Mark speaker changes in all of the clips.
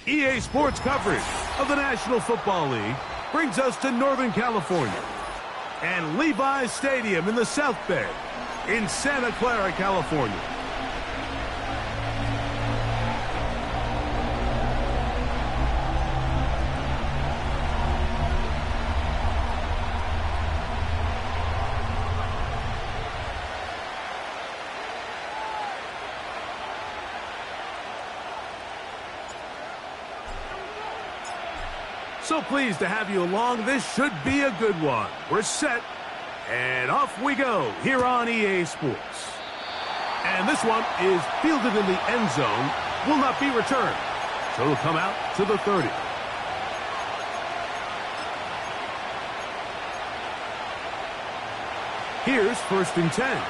Speaker 1: EA Sports coverage of the National Football League brings us to Northern California and Levi's Stadium in the South Bay in Santa Clara, California. So pleased to have you along. This should be a good one. We're set, and off we go here on EA Sports. And this one is fielded in the end zone, will not be returned. So it'll come out to the 30. Here's 1st and 10.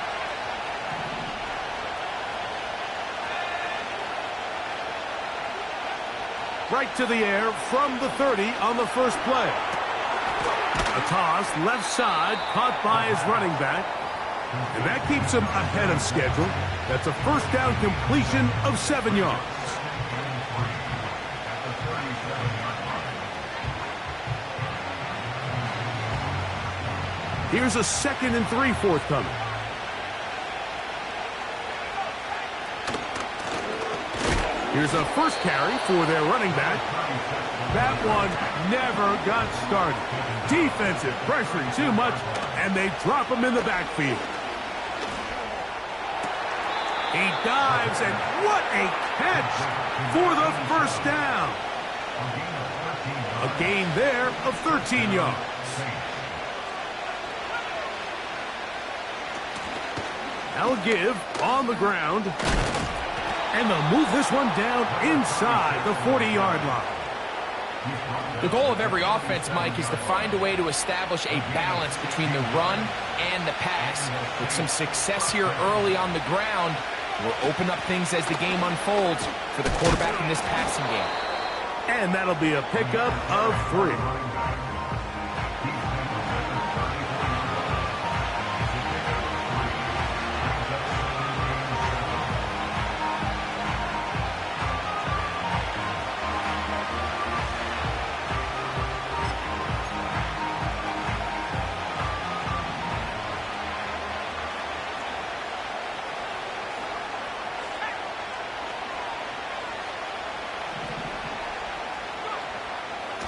Speaker 1: Right to the air from the 30 on the first play. A toss left side, caught by his running back. And that keeps him ahead of schedule. That's a first down completion of 7 yards. Here's a 2nd and 3 forthcoming. Here's a first carry for their running back. That one never got started. Defensive pressuring too much, and they drop him in the backfield. He dives, and what a catch for the first down. A gain there of 13 yards. That'll give on the ground. And they'll move this one down inside the 40-yard line.
Speaker 2: The goal of every offense, Mike, is to find a way to establish a balance between the run and the pass. With some success here early on the ground, we'll open up things as the game unfolds for the quarterback in this passing game.
Speaker 1: And that'll be a pickup of 3.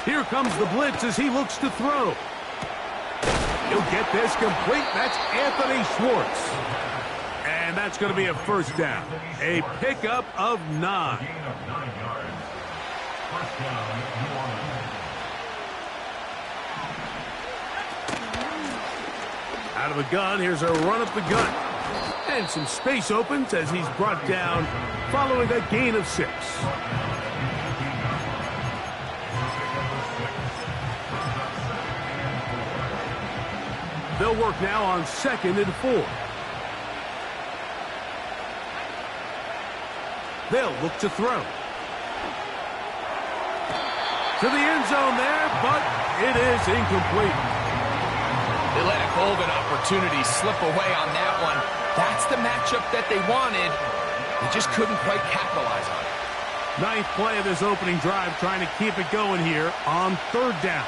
Speaker 1: Here comes the blitz as he looks to throw. He'll get this complete. That's Anthony Schwartz. And that's going to be a first down. A pickup of 9. Out of the gun, here's a run up the gut. And some space opens as he's brought down following a gain of 6. They'll work now on 2nd and 4. They'll look to throw. To the end zone there, but it is incomplete.
Speaker 2: They let a golden opportunity slip away on that one. That's the matchup that they wanted. They just couldn't quite capitalize on it.
Speaker 1: 9th play of this opening drive, trying to keep it going here on 3rd down.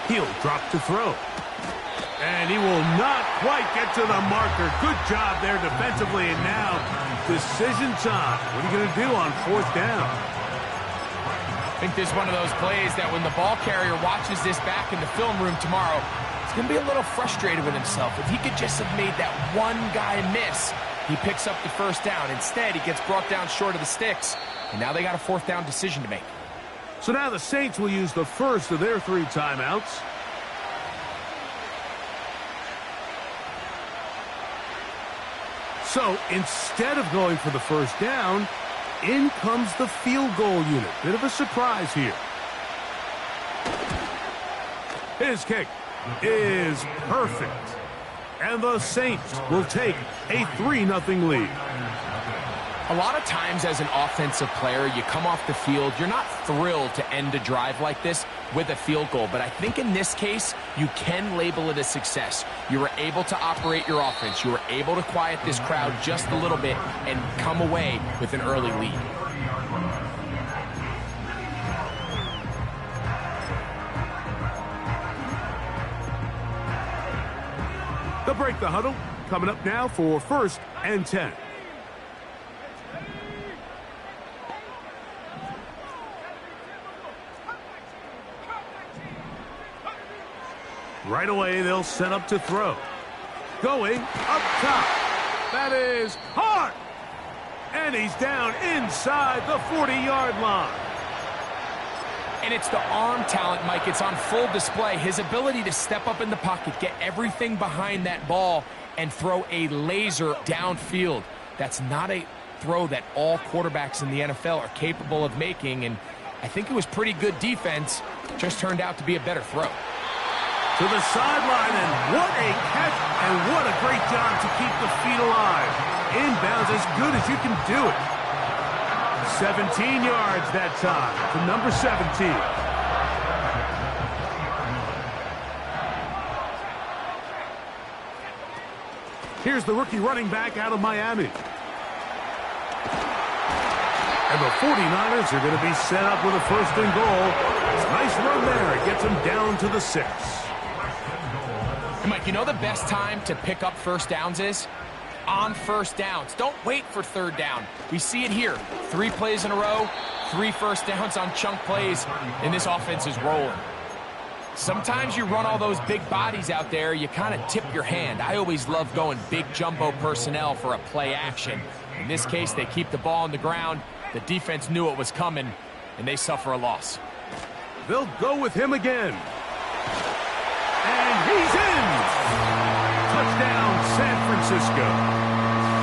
Speaker 1: He'll drop to throw. And he will not quite get to the marker. Good job there defensively. And now, decision time. What are you going to do on 4th down?
Speaker 2: I think this is one of those plays that when the ball carrier watches this back in the film room tomorrow, he's going to be a little frustrated with himself. If he could just have made that one guy miss, he picks up the first down. Instead, he gets brought down short of the sticks. And now they got a 4th down decision to make.
Speaker 1: So now the Saints will use the first of their 3 timeouts. So instead of going for the first down, in comes the field goal unit. Bit of a surprise here. His kick is perfect. And the Saints will take a 3-0 lead.
Speaker 2: A lot of times as an offensive player, you come off the field, you're not thrilled to end a drive like this with a field goal. But I think in this case, you can label it a success. You were able to operate your offense. You were able to quiet this crowd just a little bit and come away with an early lead.
Speaker 1: They'll break the huddle. Coming up now for 1st and 10. Right away, they'll set up to throw. Going up top. That is hard. And he's down inside the 40-yard line.
Speaker 2: And it's the arm talent, Mike. It's on full display. His ability to step up in the pocket, get everything behind that ball, and throw a laser downfield. That's not a throw that all quarterbacks in the NFL are capable of making. And I think it was pretty good defense. Just turned out to be a better throw.
Speaker 1: To the sideline, and what a catch, and what a great job to keep the feet alive. Inbounds as good as you can do it. 17 yards that time to number 17. Here's the rookie running back out of Miami. And the 49ers are going to be set up with a 1st and goal. It's a nice run there. It gets them down to the 6.
Speaker 2: Mike, you know the best time to pick up 1st downs is? On 1st downs. Don't wait for 3rd down. We see it here. 3 plays in a row, 3 1st downs on chunk plays, and this offense is rolling. Sometimes you run all those big bodies out there, you kind of tip your hand. I always love going big jumbo personnel for a play action. In this case, they keep the ball on the ground. The defense knew it was coming, and they suffer a loss.
Speaker 1: They'll go with him again. And he's in! Touchdown, San Francisco.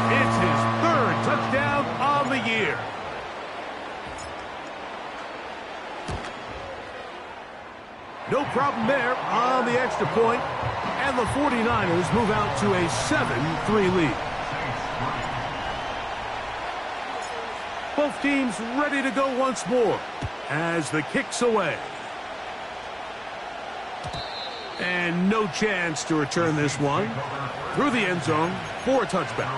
Speaker 1: It's his 3rd touchdown on the year. No problem there on the extra point, and the 49ers move out to a 7-3 lead. Both teams ready to go once more as the kick's away. And no chance to return this one through the end zone for a touchback.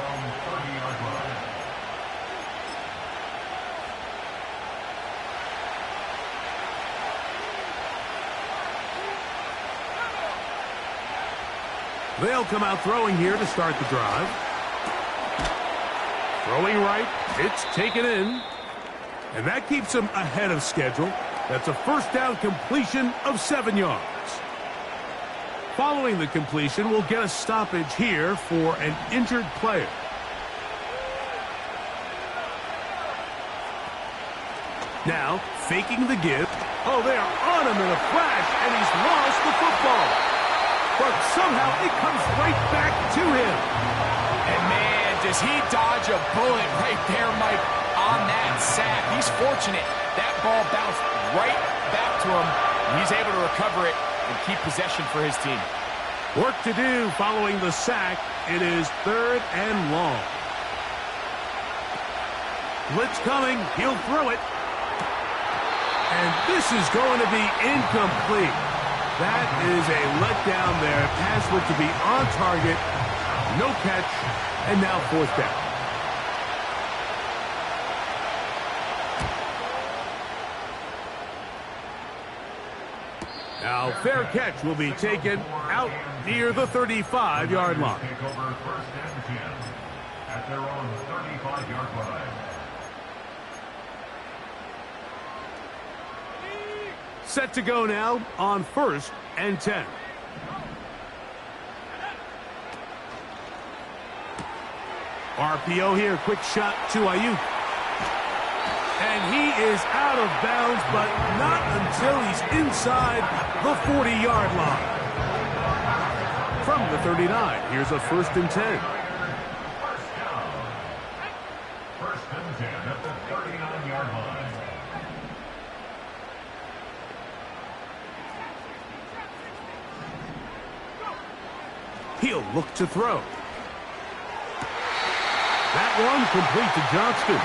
Speaker 1: They'll come out throwing here to start the drive. Throwing right, it's taken in. And that keeps him ahead of schedule. That's a 1st down completion of 7 yards. Following the completion, we'll get a stoppage here for an injured player. Now, faking the give. Oh, they are on him in a flash, and he's lost the football. But somehow it comes right back to him.
Speaker 2: And man, does he dodge a bullet right there, Mike, on that sack. He's fortunate. That ball bounced right back to him. He's able to recover it and keep possession for his team.
Speaker 1: Work to do following the sack. It is 3rd and long. Blitz coming. He'll throw it. And this is going to be incomplete. That is a letdown there. Pass looked to be on target. No catch. And now 4th down. Now, fair catch will be taken out near the 35-yard line.
Speaker 3: Take over 1st and 10 at their own 35-yard line.
Speaker 1: Set to go now on 1st and 10. RPO here, quick shot to Ayuk. And he is out of bounds, but not until he's inside the 40-yard line. From the 39, here's a 1st and 10.
Speaker 3: First down. 1st and 10 at the 39-yard line.
Speaker 1: He'll look to throw. That one complete to Johnston.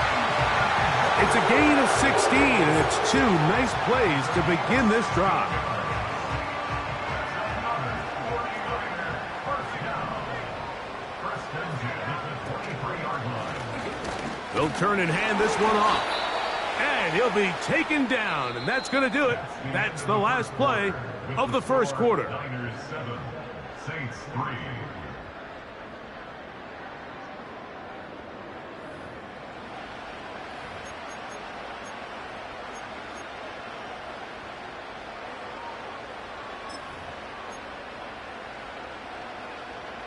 Speaker 1: It's a gain of 16, and it's 2 nice plays to begin this drive. They'll turn and hand this one off. And he'll be taken down, and that's going to do it. That's the last play of the first quarter.
Speaker 3: Saints 3.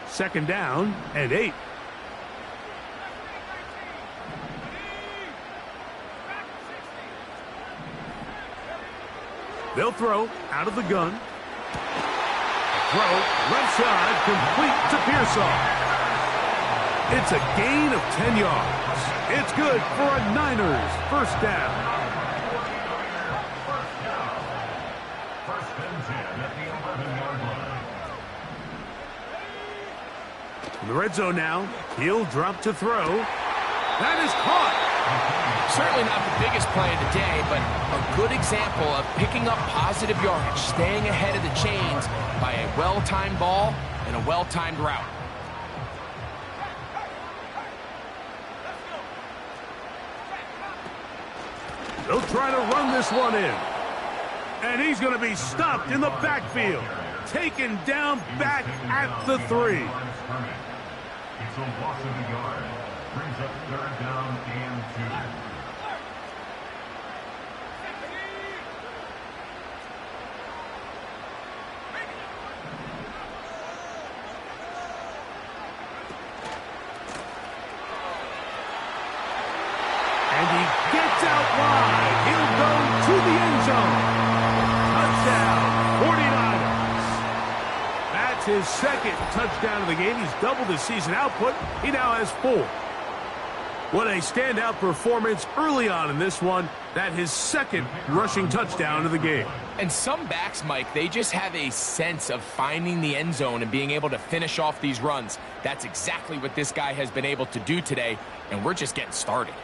Speaker 1: Second down and 8. They'll throw out of the gun. Throw left side complete to Pearsall. It's a gain of 10 yards. It's good for a Niners first down.
Speaker 3: First and 10 at the 11-yard line.
Speaker 1: In the red zone now, he'll drop to throw. That is caught.
Speaker 2: Certainly not the biggest play of the day, but a good example of picking up positive yardage, staying ahead of the chains by a well-timed ball and a well-timed route.
Speaker 1: They'll try to run this one in. And he's going to be stopped in the backfield. Taken down back at the 3.
Speaker 3: It's a loss of a yard. Brings up third down and 2.
Speaker 1: And he gets out wide. He'll go to the end zone. Touchdown, 49ers. That's his second touchdown of the game. He's doubled his season output. He now has 4. What a standout performance early on in this one. That his second rushing touchdown of the game.
Speaker 2: And some backs, Mike, they just have a sense of finding the end zone and being able to finish off these runs. That's exactly what this guy has been able to do today, and we're just getting started.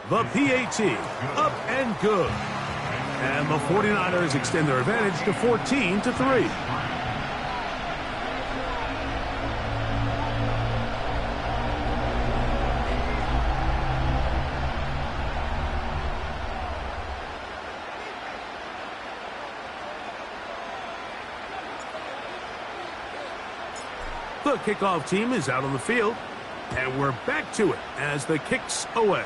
Speaker 1: The PAT, up and good. And the 49ers extend their advantage to 14-3. The kickoff team is out on the field, and we're back to it as the kick's away.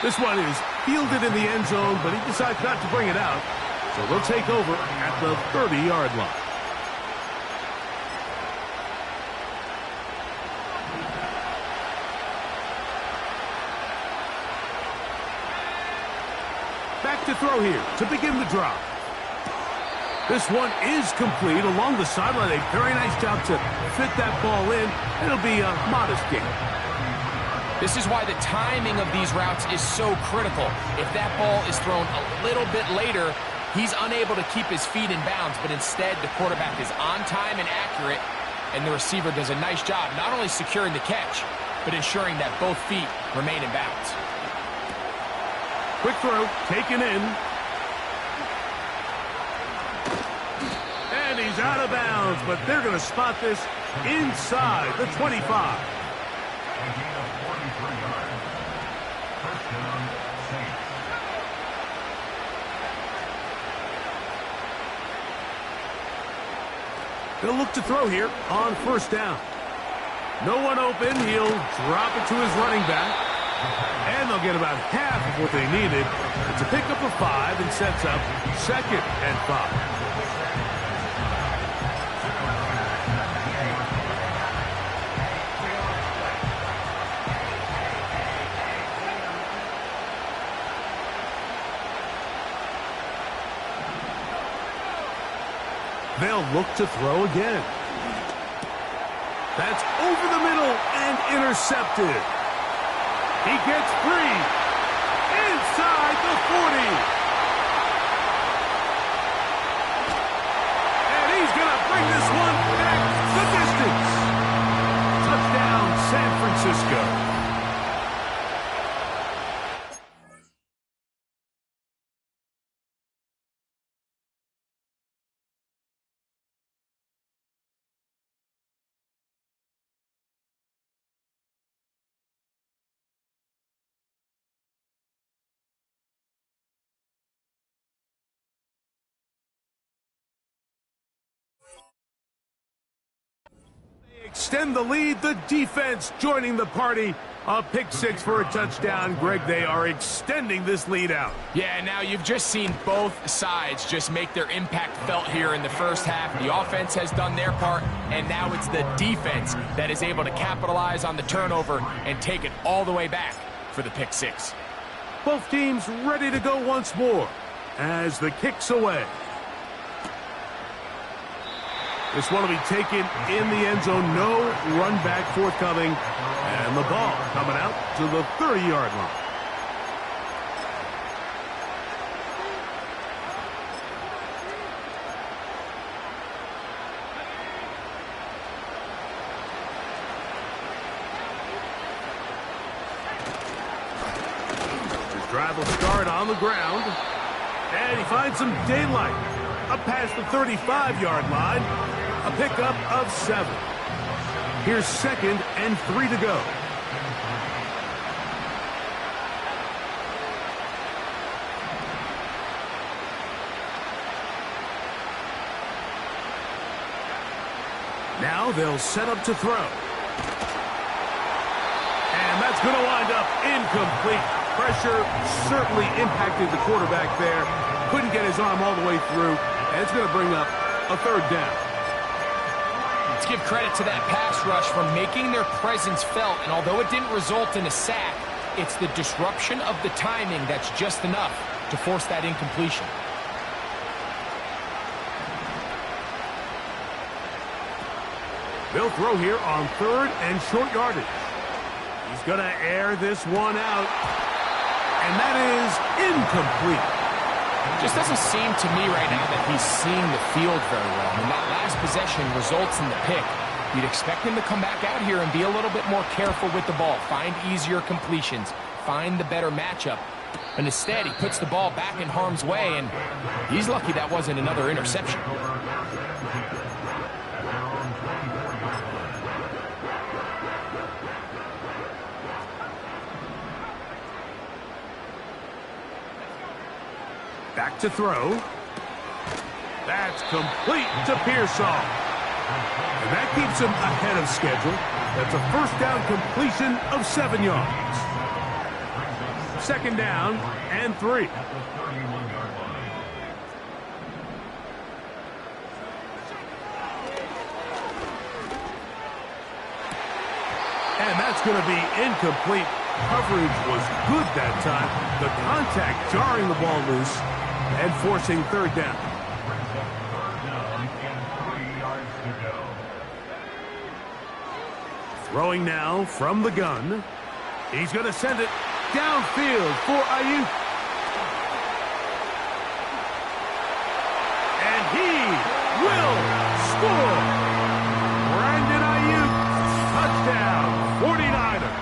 Speaker 1: This one is fielded in the end zone, but he decides not to bring it out. So they'll take over at the 30-yard line. Back to throw here to begin the drive. This one is complete along the sideline. A very nice job to fit that ball in. It'll be a modest gain.
Speaker 2: This is why the timing of these routes is so critical. If that ball is thrown a little bit later, he's unable to keep his feet in bounds, but instead the quarterback is on time and accurate, and the receiver does a nice job not only securing the catch, but ensuring that both feet remain in bounds.
Speaker 1: Quick throw, taken in. And he's out of bounds, but they're going to spot this inside the 25. They'll look to throw here on first down. No one open. He'll drop it to his running back. And they'll get about half of what they needed. It's a pickup of 5 and sets up 2nd and 5. They'll look to throw again. That's over the middle and intercepted. He gets free. Inside the 40. And he's going to bring this one back the distance. Touchdown, San Francisco. Extend the lead. The defense joining the party. A pick six for a touchdown. Greg, they are extending this lead out.
Speaker 2: Yeah, now you've just seen both sides just make their impact felt here in the first half. The offense has done their part, and now it's the defense that is able to capitalize on the turnover and take it all the way back for the pick six.
Speaker 1: Both teams ready to go once more as the kick's away. This one will be taken in the end zone. No run back forthcoming. And the ball coming out to the 30-yard line. His drive will start on the ground. And he finds some daylight. Up past the 35-yard line. A pickup of 7. Here's 2nd and 3 to go. Now they'll set up to throw. And that's going to wind up incomplete. Pressure certainly impacted the quarterback there. Couldn't get his arm all the way through. And it's going to bring up a 3rd down.
Speaker 2: Let's give credit to that pass rush for making their presence felt, and although it didn't result in a sack, it's the disruption of the timing that's just enough to force that incompletion.
Speaker 1: They'll throw here on 3rd and short yardage. He's going to air this one out, and that is incomplete.
Speaker 2: Just doesn't seem to me right now that he's seeing the field very well. When that last possession results in the pick, you'd expect him to come back out here and be a little bit more careful with the ball, find easier completions, find the better matchup. But instead, he puts the ball back in harm's way, and he's lucky that wasn't another interception.
Speaker 1: Back to throw. That's complete to Pearsall. And that keeps him ahead of schedule. That's a 1st down completion of 7 yards. 2nd down and 3. And that's going to be incomplete. Coverage was good that time. The contact jarring the ball loose and forcing 3rd down. Throwing now from the gun. He's going to send it downfield for Ayuk. And he will score. Brandon Ayuk, touchdown, 49ers.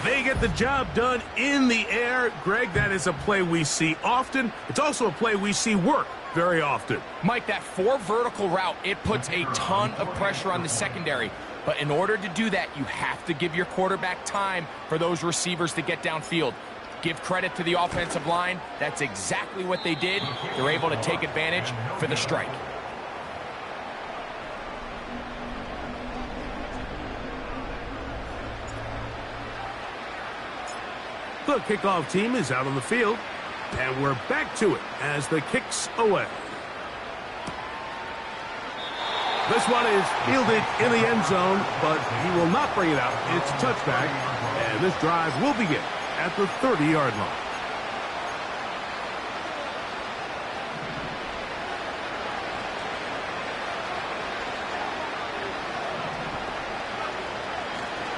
Speaker 1: They get the job done in the air. Greg, that is a play we see often. It's also a play we see work very often.
Speaker 2: Mike, that 4 vertical route, it puts a ton of pressure on the secondary. But in order to do that, you have to give your quarterback time for those receivers to get downfield. Give credit to the offensive line. That's exactly what they did. They're able to take advantage for the strike.
Speaker 1: The kickoff team is out on the field, and we're back to it as the kick's away. This one is fielded in the end zone, but he will not bring it out. It's a touchback, and this drive will begin at the 30-yard line.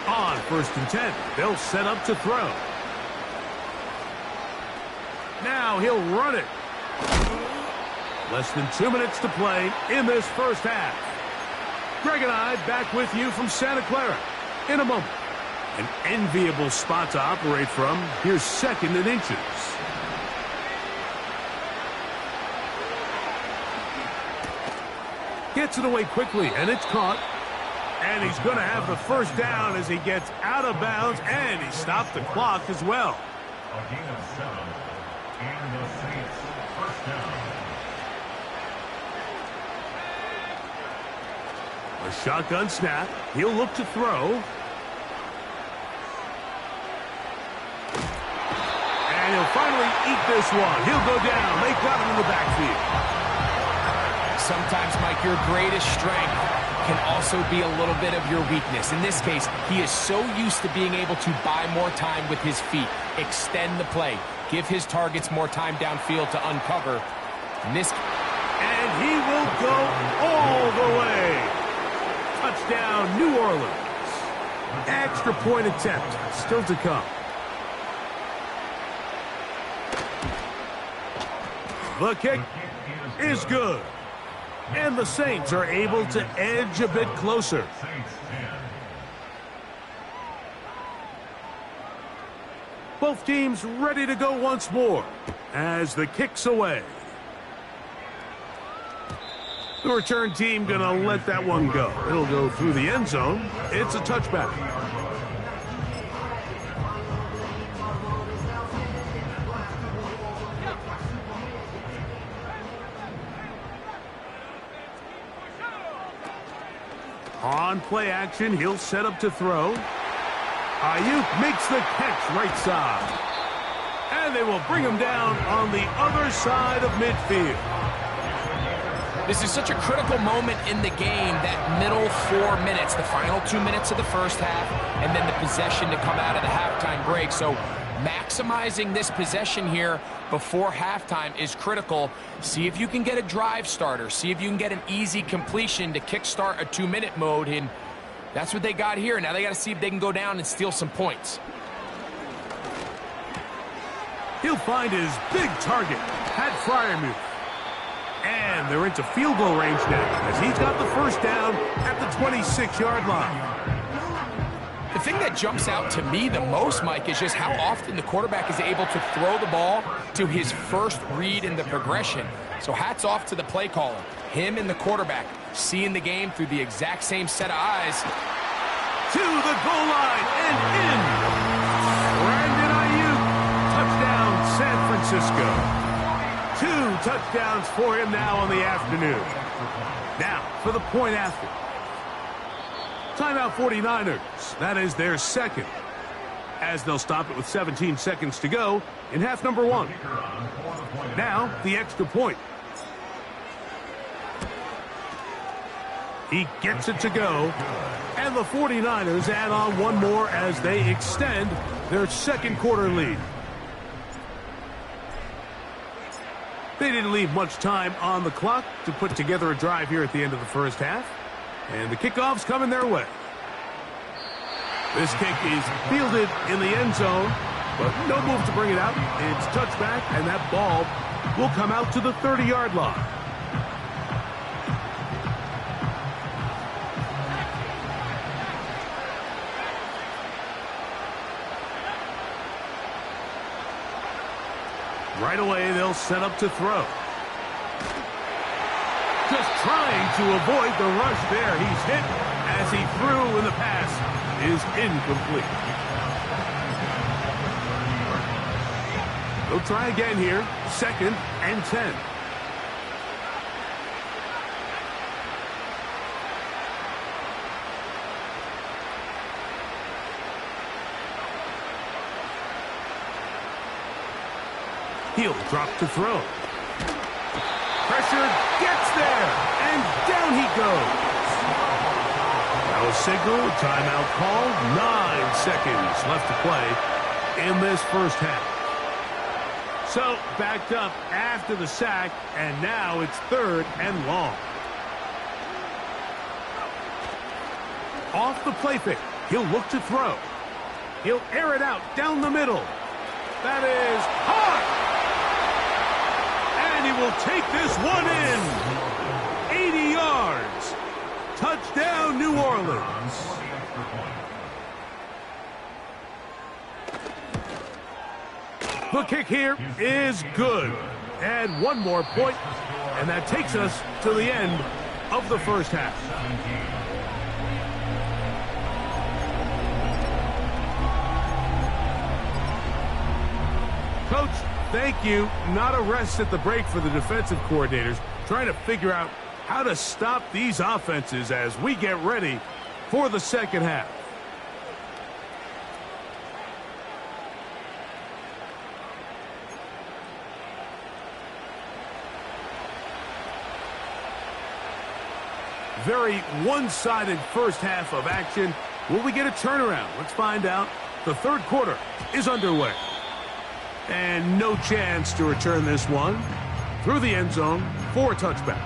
Speaker 1: On first and 10. They'll set up to throw. Now he'll run it. Less than 2 minutes to play in this first half. Greg and I back with you from Santa Clara in a moment. An enviable spot to operate from. Here's second and inches. Gets it away quickly, and it's caught. And he's going to have the first down as he gets out of bounds, and he stopped the clock as well.
Speaker 3: A gain of 7, and the Saints first down.
Speaker 1: A shotgun snap. He'll look to throw. And he'll finally eat this one. He'll go down. They got him in the backfield.
Speaker 2: Sometimes, Mike, your greatest strength can also be a little bit of your weakness. In this case, he is so used to being able to buy more time with his feet, extend the play, give his targets more time downfield to uncover.
Speaker 1: And he will go all the way. Touchdown, New Orleans. Extra point attempt still to come. The kick is good. And the Saints are able to edge a bit closer. Both teams ready to go once more as the kick's away. The return team going to let that one go. It'll go through the end zone. It's a touchback. On play action, he'll set up to throw. Ayuk makes the catch right side. And they will bring him down on the other side of midfield.
Speaker 2: This is such a critical moment in the game, that middle 4 minutes, the final 2 minutes of the first half, and then the possession to come out of the halftime break. So maximizing this possession here before halftime is critical. See if you can get a drive starter. See if you can get an easy completion to kickstart a 2-minute mode, and that's what they got here. Now they got to see if they can go down and steal some points.
Speaker 1: He'll find his big target, Pat Fryermuth. And they're into field goal range now as he's got the first down at the 26-yard line.
Speaker 2: The thing that jumps out to me the most, Mike, is just how often the quarterback is able to throw the ball to his first read in the progression. So hats off to the play caller. Him and the quarterback seeing the game through the exact same set of eyes.
Speaker 1: To the goal line and in. Brandon Ayuk. Touchdown, San Francisco. 2 touchdowns for him now on the afternoon. Now for the point after. Timeout 49ers. That is their second. As they'll stop it with 17 seconds to go in half number 1. Now the extra point. He gets it to go. And the 49ers add on one more as they extend their second quarter lead. They didn't leave much time on the clock to put together a drive here at the end of the first half. And the kickoff's coming their way. This kick is fielded in the end zone, but no move to bring it out. It's touchback, and that ball will come out to the 30-yard line. Right away, they'll set up to throw. Just trying to avoid the rush there. He's hit as he threw, and the pass is incomplete. They'll try again here. 2nd and 10. He'll drop to throw. Pressure gets there, and down he goes. Now a signal, timeout called. 9 seconds left to play in this first half. So backed up after the sack, and now it's 3rd and long. Off the play fake, he'll look to throw. He'll air it out down the middle. That is hot. And he will take this one in. 80 yards. Touchdown, New Orleans. The kick here is good. And one more point, and that takes us to the end of the first half. Coach, thank you. Not a rest at the break for the defensive coordinators, trying to figure out how to stop these offenses as we get ready for the second half. Very one-sided first half of action. Will we get a turnaround? Let's find out. The third quarter is underway. And no chance to return this one through the end zone for a touchback.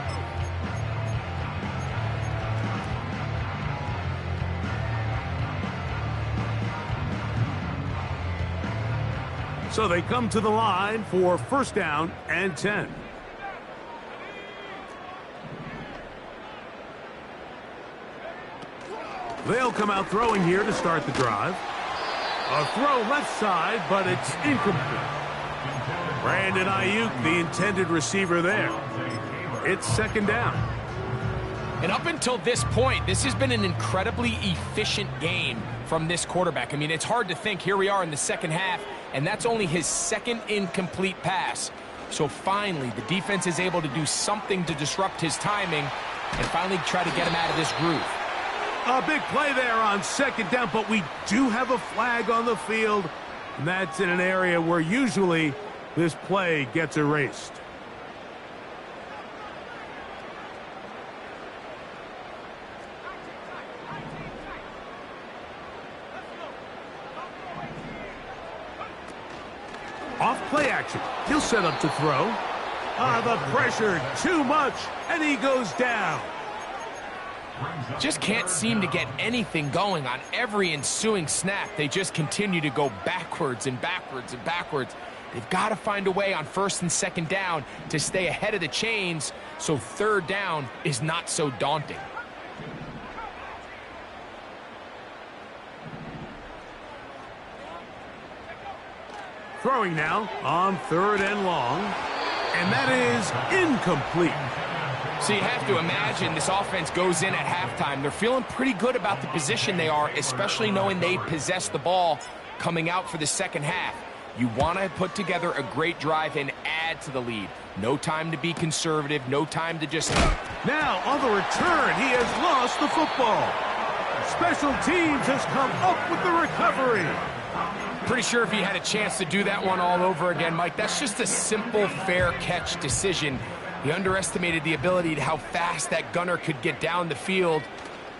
Speaker 1: So they come to the line for first down and 10. They'll come out throwing here to start the drive. A throw left side, but it's incomplete. Brandon Ayuk, the intended receiver there. It's second down.
Speaker 2: And up until this point, this has been an incredibly efficient game from this quarterback. I mean, it's hard to think. Here we are in the second half, and that's only his second incomplete pass. So finally, the defense is able to do something to disrupt his timing and finally try to get him out of this groove.
Speaker 1: A big play there on second down, but we do have a flag on the field, and that's in an area where usually this play gets erased. Off play action. He'll set up to throw. The pressure, too much, and he goes down.
Speaker 2: Just can't seem to get anything going on every ensuing snap. They just continue to go backwards and backwards and backwards. They've got to find a way on first and second down to stay ahead of the chains so third down is not so daunting.
Speaker 1: Throwing now on third and long, and that is incomplete.
Speaker 2: So you have to imagine this offense goes in at halftime. They're feeling pretty good about the position they are, especially knowing they possess the ball coming out for the second half. You want to put together a great drive and add to the lead. No time to be conservative, no time to just...
Speaker 1: Now, on the return, he has lost the football. Special teams has come up with the recovery.
Speaker 2: Pretty sure if he had a chance to do that one all over again, Mike, that's just a simple, fair catch decision. He underestimated the ability to how fast that gunner could get down the field.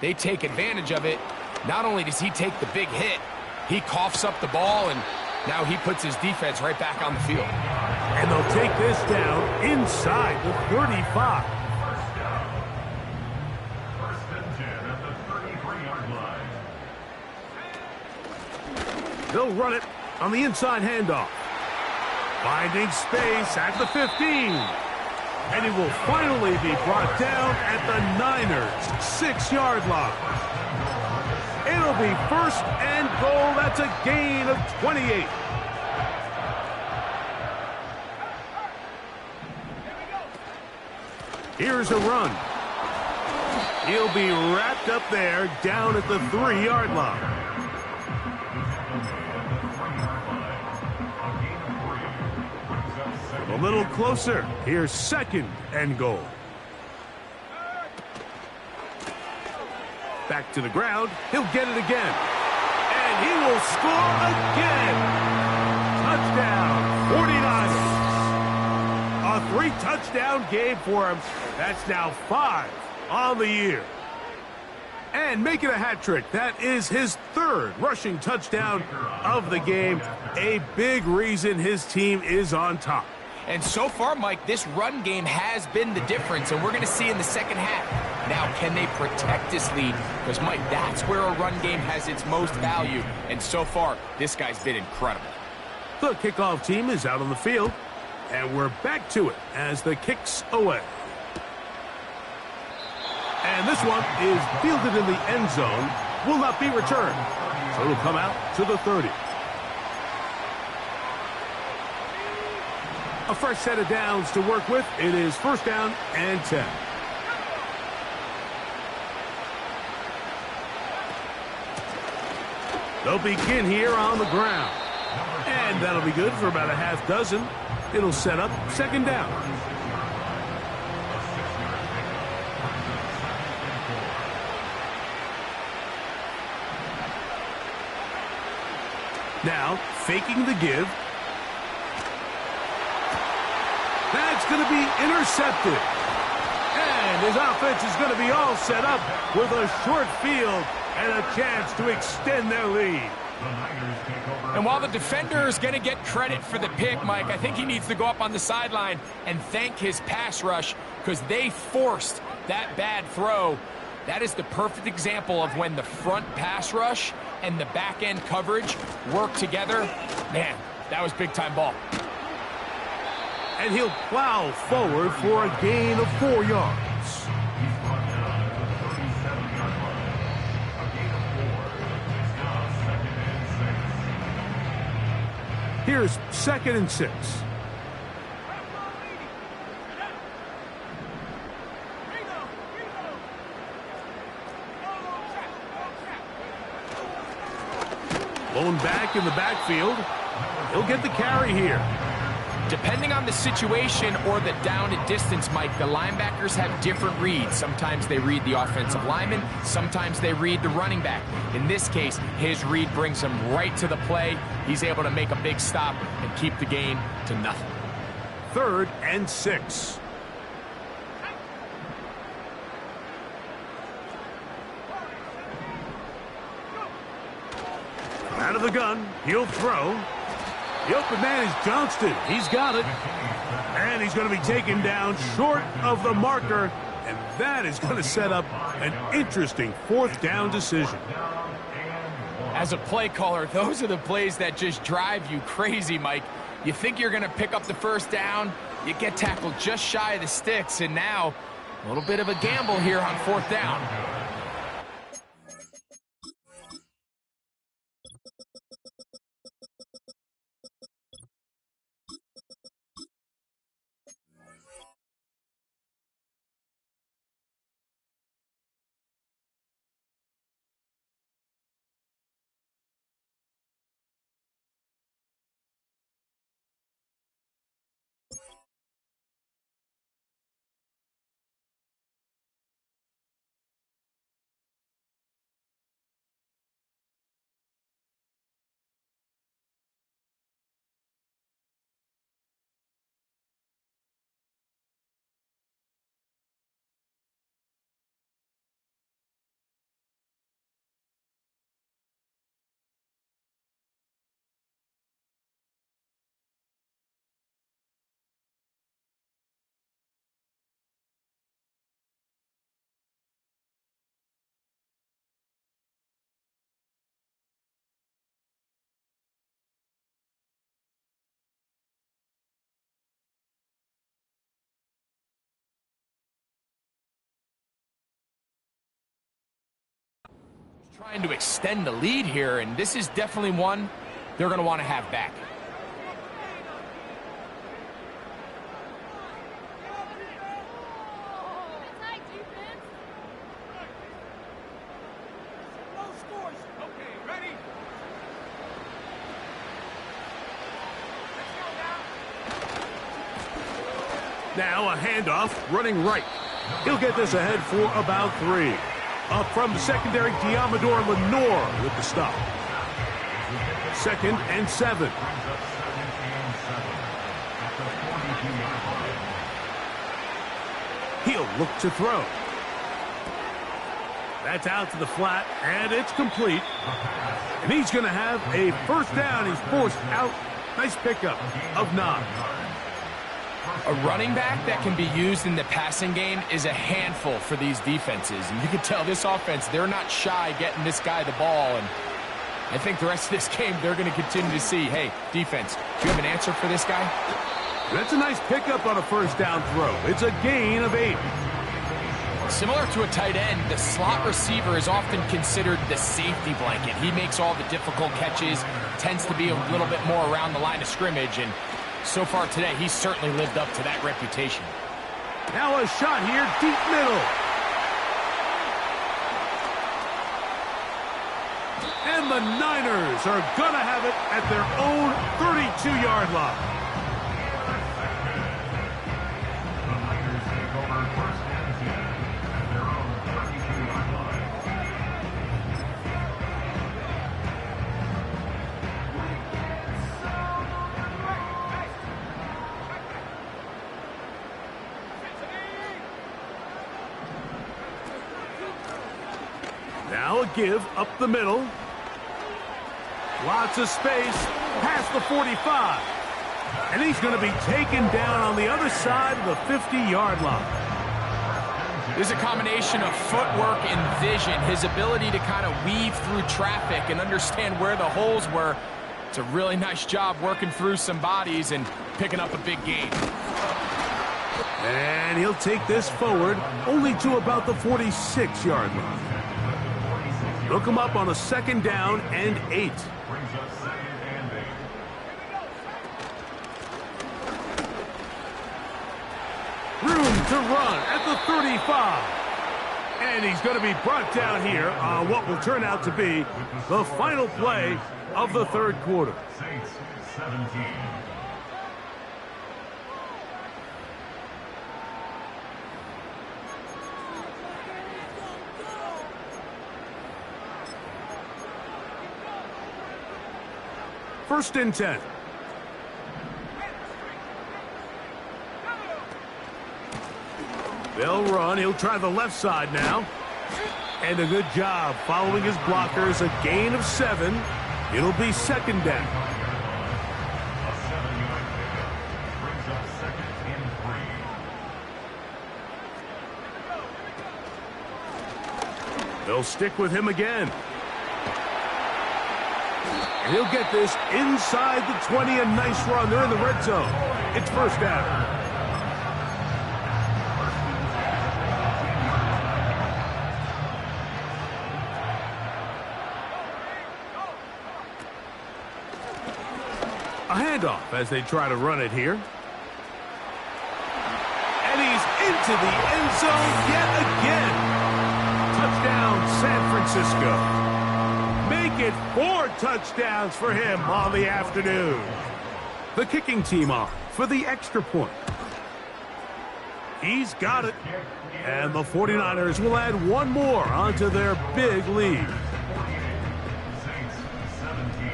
Speaker 2: They take advantage of it. Not only does he take the big hit, he coughs up the ball, and now he puts his defense right back on the field.
Speaker 1: And they'll take this down inside the 35.
Speaker 3: First and 10 at the 33-yard line.
Speaker 1: They'll run it on the inside handoff. Finding space at the 15. And he will finally be brought down at the Niners' 6-yard line. It'll be first and goal. That's a gain of 28. Here's a run. He'll be wrapped up there down at the 3-yard line. A little closer. Here's second and goal. Back to the ground. He'll get it again. And he will score again. Touchdown, 49ers. A 3-touchdown game for him. That's now 5 on the year. And making a hat trick. That is his third rushing touchdown of the game. A big reason his team is on top.
Speaker 2: And so far, Mike, this run game has been the difference, and we're going to see in the second half. Now, can they protect this lead? Because, Mike, that's where a run game has its most value. And so far, this guy's been incredible.
Speaker 1: The kickoff team is out on the field, and we're back to it as the kick's away. And this one is fielded in the end zone, will not be returned. So it'll come out to the 30. A fresh set of downs to work with. It is first down and 10. They'll begin here on the ground. And that'll be good for about a half dozen. It'll set up second down. Now, faking the give. That's going to be intercepted. And his offense is going to be all set up with a short field and a chance to extend their lead.
Speaker 2: And while the defender is going to get credit for the pick, Mike, I think he needs to go up on the sideline and thank his pass rush because they forced that bad throw. That is the perfect example of when the front pass rush and the back end coverage work together. Man, that was big-time ball.
Speaker 1: And he'll plow forward for a gain of 4 yards. Here's 2nd and 6. Blown back in the backfield. He'll get the carry here.
Speaker 2: Depending on the situation or the down and distance, Mike, the linebackers have different reads. Sometimes they read the offensive lineman. Sometimes they read the running back. In this case, his read brings him right to the play. He's able to make a big stop and keep the gain to nothing.
Speaker 1: 3rd and 6. Out of the gun, he'll throw. The open man is Johnston. He's got it. And he's going to be taken down short of the marker. And that is going to set up an interesting 4th down decision.
Speaker 2: As a play caller, those are the plays that just drive you crazy, Mike. You think you're going to pick up the first down, you get tackled just shy of the sticks, and now a little bit of a gamble here on 4th down. Trying to extend the lead here, and this is definitely one they're going to want to have back.
Speaker 1: Now a handoff running right. He'll get this ahead for about 3. Up from the secondary, Diamador Lenore with the stop. 2nd and 7. He'll look to throw. That's out to the flat, and it's complete. And he's going to have a first down. He's forced out. Nice pickup of 9.
Speaker 2: A running back that can be used in the passing game is a handful for these defenses. And you can tell this offense, they're not shy getting this guy the ball. And I think the rest of this game, they're going to continue to see, hey, defense, do you have an answer for this guy?
Speaker 1: That's a nice pickup on a first down throw. It's a gain of 8.
Speaker 2: Similar to a tight end, the slot receiver is often considered the safety blanket. He makes all the difficult catches, tends to be a little bit more around the line of scrimmage, and so far today, he's certainly lived up to that reputation.
Speaker 1: Now a shot here, deep middle. And the Niners are going to have it at their own 32-yard line.
Speaker 3: The Niners take over first and 10 at their own 32-yard line.
Speaker 1: Now a give up the middle. Lots of space past the 45. And he's going to be taken down on the other side of the 50-yard line.
Speaker 2: There's a combination of footwork and vision, his ability to kind of weave through traffic and understand where the holes were. It's a really nice job working through some bodies and picking up a big gain.
Speaker 1: And he'll take this forward only to about the 46-yard line. Look him up on a second down and 8.
Speaker 3: Brings up second and 8.
Speaker 1: Room to run at the 35. And he's going to be brought down here on what will turn out to be the final play of the third quarter.
Speaker 3: Saints 17.
Speaker 1: First and 10. They'll run. He'll try the left side now. And a good job following his blockers. A gain of 7. It'll be second down.
Speaker 3: A 7-yard pickup brings up second and 3.
Speaker 1: They'll stick with him again. And he'll get this inside the 20. A nice run. They're in the red zone. It's first down. A handoff as they try to run it here. And he's into the end zone yet again. Touchdown, San Francisco. Make it 4 touchdowns for him on the afternoon. The kicking team on for the extra point. He's got it. And the 49ers will add one more onto their big lead.
Speaker 3: Saints 17.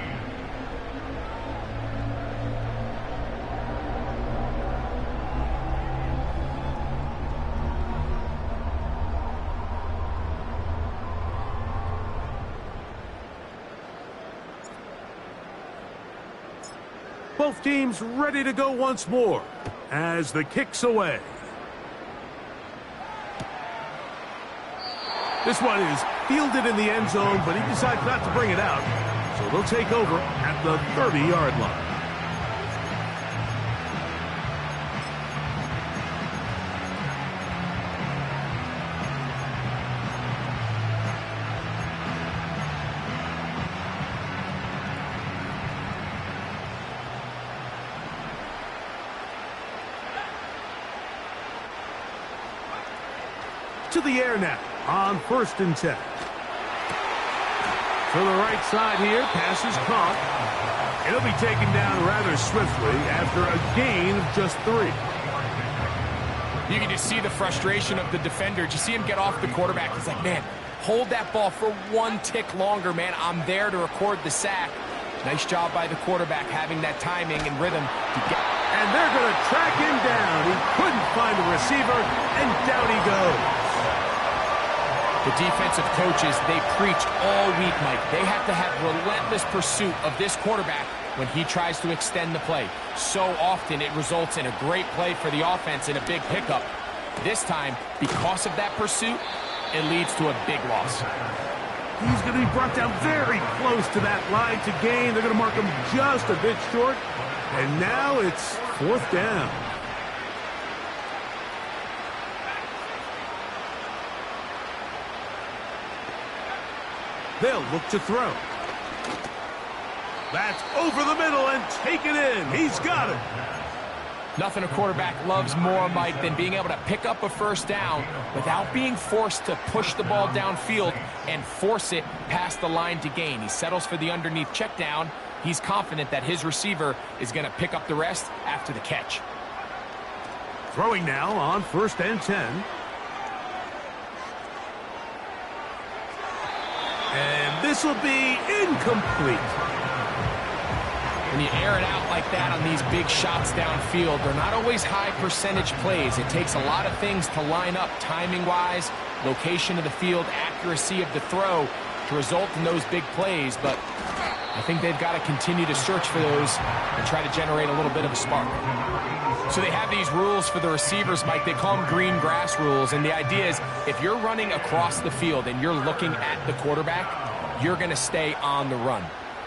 Speaker 1: Both teams ready to go once more as the kick's away. This one is fielded in the end zone, but he decides not to bring it out. So they'll take over at the 30-yard line. To the air now on first and 10. To the right side here, pass is caught. It'll be taken down rather swiftly after a gain of just 3.
Speaker 2: You can just see the frustration of the defender. You see him get off the quarterback. He's like, man, hold that ball for 1 tick longer, man. I'm there to record the sack. Nice job by the quarterback having that timing and rhythm to get.
Speaker 1: And they're going to track him down. He couldn't find the receiver, and down he goes.
Speaker 2: The defensive coaches, they preached all week, Mike. They have to have relentless pursuit of this quarterback when he tries to extend the play. So often it results in a great play for the offense and a big pickup. This time, because of that pursuit, it leads to a big loss.
Speaker 1: He's going to be brought down very close to that line to gain. They're going to mark him just a bit short. And now it's 4th down. They'll look to throw. That's over the middle and taken in. He's got it.
Speaker 2: Nothing a quarterback loves more, Mike, than being able to pick up a first down without being forced to push the ball downfield and force it past the line to gain. He settles for the underneath check down. He's confident that his receiver is going to pick up the rest after the catch.
Speaker 1: Throwing now on 1st and 10. And this will be incomplete.
Speaker 2: When you air it out like that on these big shots downfield, they're not always high percentage plays. It takes a lot of things to line up timing-wise, location of the field, accuracy of the throw to result in those big plays. But I think they've got to continue to search for those and try to generate a little bit of a spark. So they have these rules for the receivers, Mike. They call them green grass rules. And the idea is if you're running across the field and you're looking at the quarterback, you're going to stay on the run.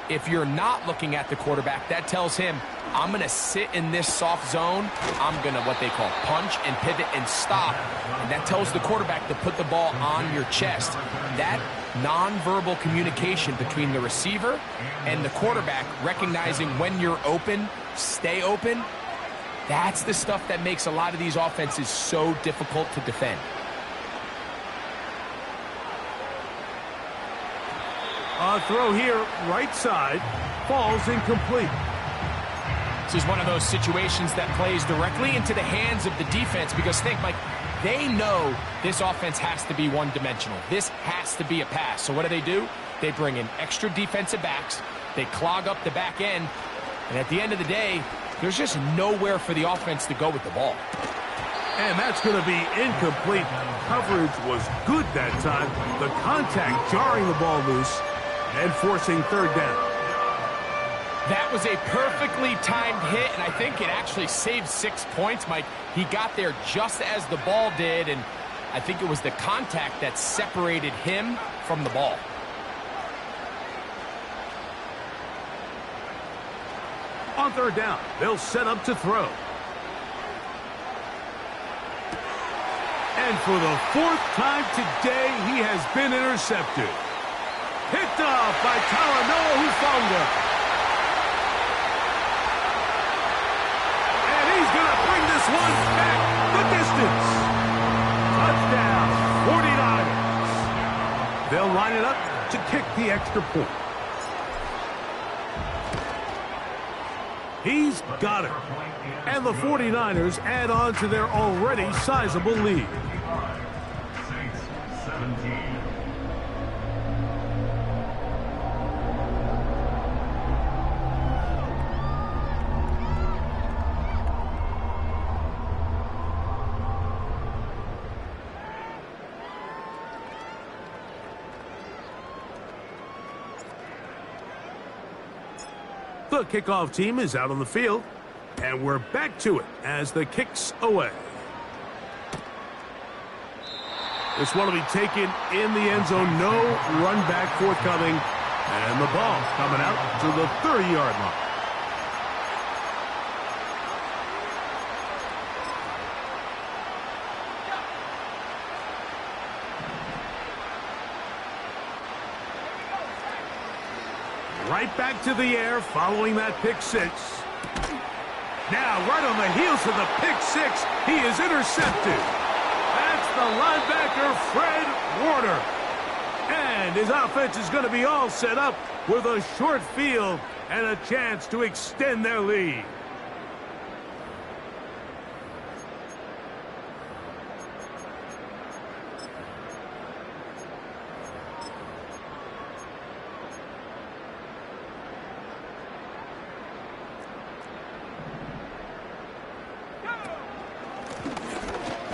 Speaker 2: If you're not looking at the quarterback, that tells him, I'm going to sit in this soft zone. I'm going to, what they call, punch and pivot and stop. And that tells the quarterback to put the ball on your chest. That nonverbal communication between the receiver and the quarterback, recognizing when you're open, stay open, that's the stuff that makes a lot of these offenses so difficult to defend.
Speaker 1: A throw here, right side, falls incomplete.
Speaker 2: This is one of those situations that plays directly into the hands of the defense because think, Mike, they know this offense has to be one-dimensional. This has to be a pass. So what do? They bring in extra defensive backs. They clog up the back end. And at the end of the day, there's just nowhere for the offense to go with the ball.
Speaker 1: And that's going to be incomplete. Coverage was good that time. The contact jarring the ball loose and forcing 3rd down.
Speaker 2: That was a perfectly timed hit, and I think it actually saved 6 points, Mike. He got there just as the ball did, and I think it was the contact that separated him from the ball.
Speaker 1: On 3rd down, they'll set up to throw. And for the 4th time today, he has been intercepted. Picked off by Talanoa Hufanga. And he's going to bring this one back the distance. Touchdown, 49ers. They'll line it up to kick the extra point. He's got it. And the 49ers add on to their already sizable lead.
Speaker 3: Saints 17.
Speaker 1: The kickoff team is out on the field, and we're back to it as the kick's away. This one will be taken in the end zone. No run back forthcoming, and the ball coming out to the 30-yard line. Right back to the air following that pick six. Now, right on the heels of the pick six, he is intercepted. That's the linebacker, Fred Warner. And his offense is going to be all set up with a short field and a chance to extend their lead.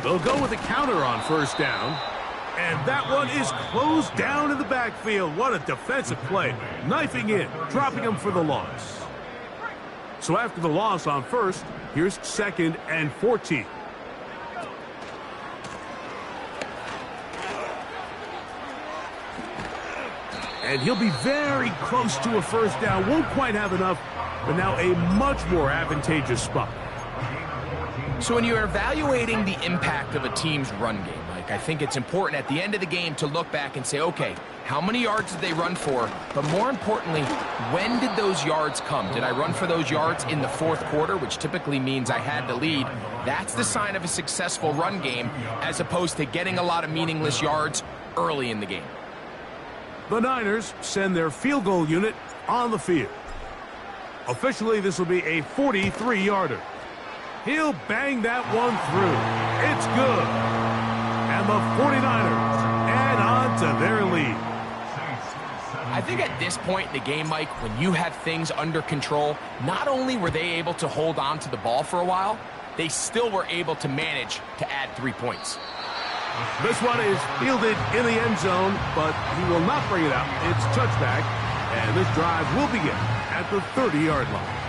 Speaker 1: They'll go with a counter on first down. And that one is closed down in the backfield. What a defensive play. Knifing in, dropping him for the loss. So after the loss on first, here's 2nd and 14. And he'll be very close to a first down. Won't quite have enough, but now a much more advantageous spot.
Speaker 2: So when you're evaluating the impact of a team's run game, Mike, I think it's important at the end of the game to look back and say, okay, how many yards did they run for? But more importantly, when did those yards come? Did I run for those yards in the fourth quarter, which typically means I had to lead? That's the sign of a successful run game, as opposed to getting a lot of meaningless yards early in the game.
Speaker 1: The Niners send their field goal unit on the field. Officially, this will be a 43-yarder. He'll bang that one through. It's good. And the 49ers add on to their lead.
Speaker 2: I think at this point in the game, Mike, when you have things under control, not only were they able to hold on to the ball for a while, they still were able to manage to add 3 points.
Speaker 1: This one is fielded in the end zone, but he will not bring it out. It's touchback, and this drive will begin at the 30-yard line.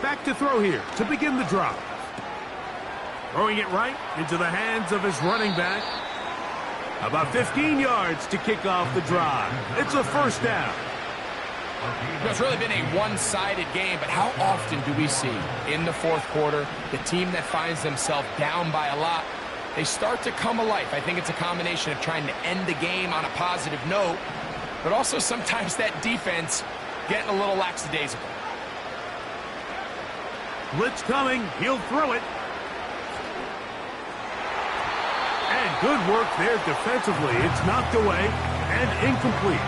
Speaker 1: Back to throw here to begin the drive. Throwing it right into the hands of his running back. About 15 yards to kick off the drive. It's a first down.
Speaker 2: It's really been a one-sided game, but how often do we see in the fourth quarter the team that finds themselves down by a lot, they start to come alive? I think it's a combination of trying to end the game on a positive note, but also sometimes that defense getting a little lackadaisical.
Speaker 1: Blitz coming. He'll throw it. And good work there defensively. It's knocked away and incomplete.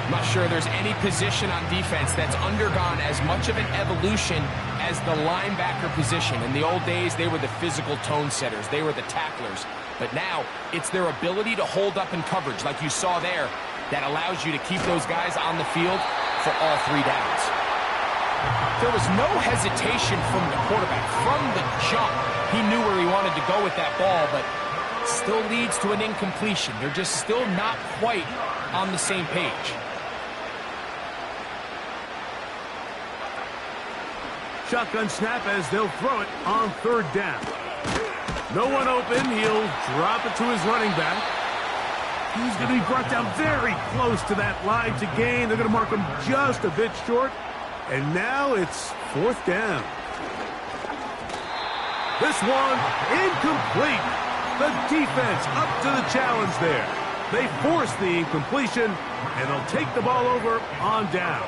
Speaker 2: I'm not sure there's any position on defense that's undergone as much of an evolution as the linebacker position. In the old days, they were the physical tone setters. They were the tacklers. But now, it's their ability to hold up in coverage, like you saw there, that allows you to keep those guys on the field for all 3 downs. There was no hesitation from the quarterback. From the jump, he knew where he wanted to go with that ball, but still leads to an incompletion. They're just still not quite on the same page.
Speaker 1: Shotgun snap as they'll throw it on 3rd down. No one open. He'll drop it to his running back. He's going to be brought down very close to that line to gain. They're going to mark him just a bit short. And now it's 4th down. This one incomplete. The defense up to the challenge there. They force the incompletion, and they'll take the ball over on down.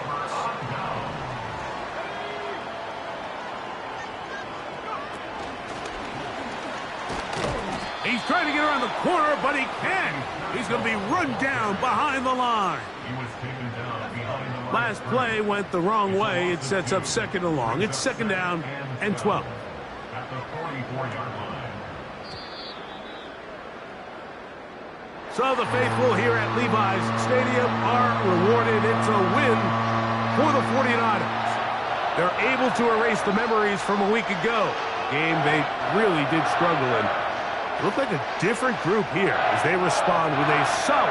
Speaker 1: He's trying to get around the corner, but he can. He's going to be run down behind the line. Last play went the wrong way. It sets up 2nd and long. It's 2nd down and 12.
Speaker 3: At the 44-yard line.
Speaker 1: So the faithful here at Levi's Stadium are rewarded. It's a win for the 49ers. They're able to erase the memories from a week ago. Game they really did struggle in. Look like a different group here as they respond with a solid